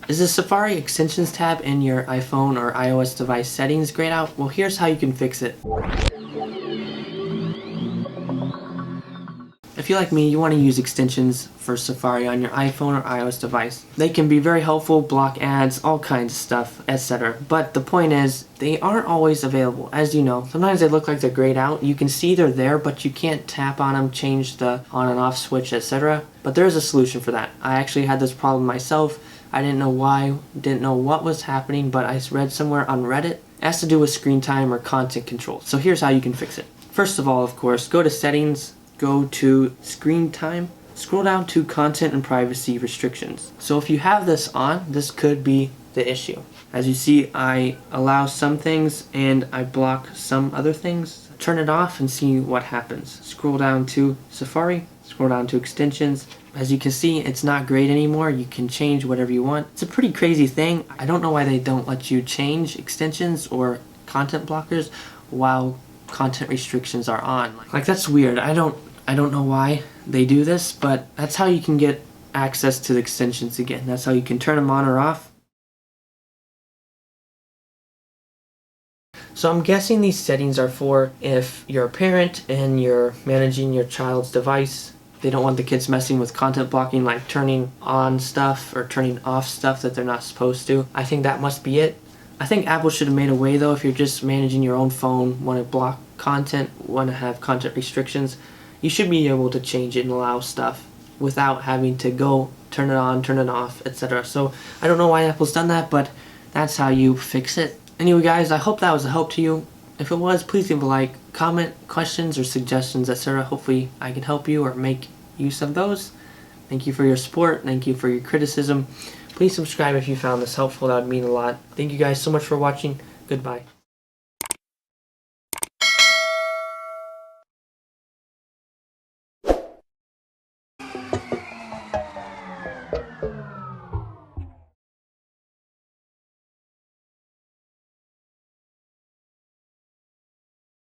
Is the Safari Extensions tab in your iPhone or iOS device settings grayed out? Well, here's how you can fix it. If you're like me, you want to use extensions for Safari on your iPhone or iOS device. They can be very helpful, block ads, all kinds of stuff, etc. But the point is, they aren't always available. As you know, sometimes they look like they're grayed out. You can see they're there, but you can't tap on them, change the on and off switch, etc. But there is a solution for that. I actually had this problem myself. I didn't know why, didn't know what was happening, but I read somewhere on Reddit. It has to do with screen time or content control. So here's how you can fix it. First of all, of course, go to Settings, go to Screen Time, scroll down to Content and Privacy Restrictions. So if you have this on, this could be the issue. As you see, I allow some things and I block some other things. Turn it off and see what happens. Scroll down to Safari, scroll down to Extensions. As you can see, it's not great anymore. You can change whatever you want. It's a pretty crazy thing. I don't know why they don't let you change extensions or content blockers while content restrictions are on. Like, that's weird. I don't know why they do this, but that's how you can get access to the extensions again. That's how you can turn them on or off. So I'm guessing these settings are for if you're a parent and you're managing your child's device. They don't want the kids messing with content blocking, like turning on stuff or turning off stuff that they're not supposed to. I think that must be it. I think Apple should have made a way though, if you're just managing your own phone, want to block content, want to have content restrictions, you should be able to change it and allow stuff without having to go turn it on, turn it off, etc. So I don't know why Apple's done that, but that's how you fix it. Anyway guys, I hope that was a help to you. If it was, please leave a like, comment, questions or suggestions, etc. Hopefully I can help you or make use of those. Thank you for your support. Thank you for your criticism. Please subscribe if you found this helpful. That would mean a lot. Thank you guys so much for watching. Goodbye.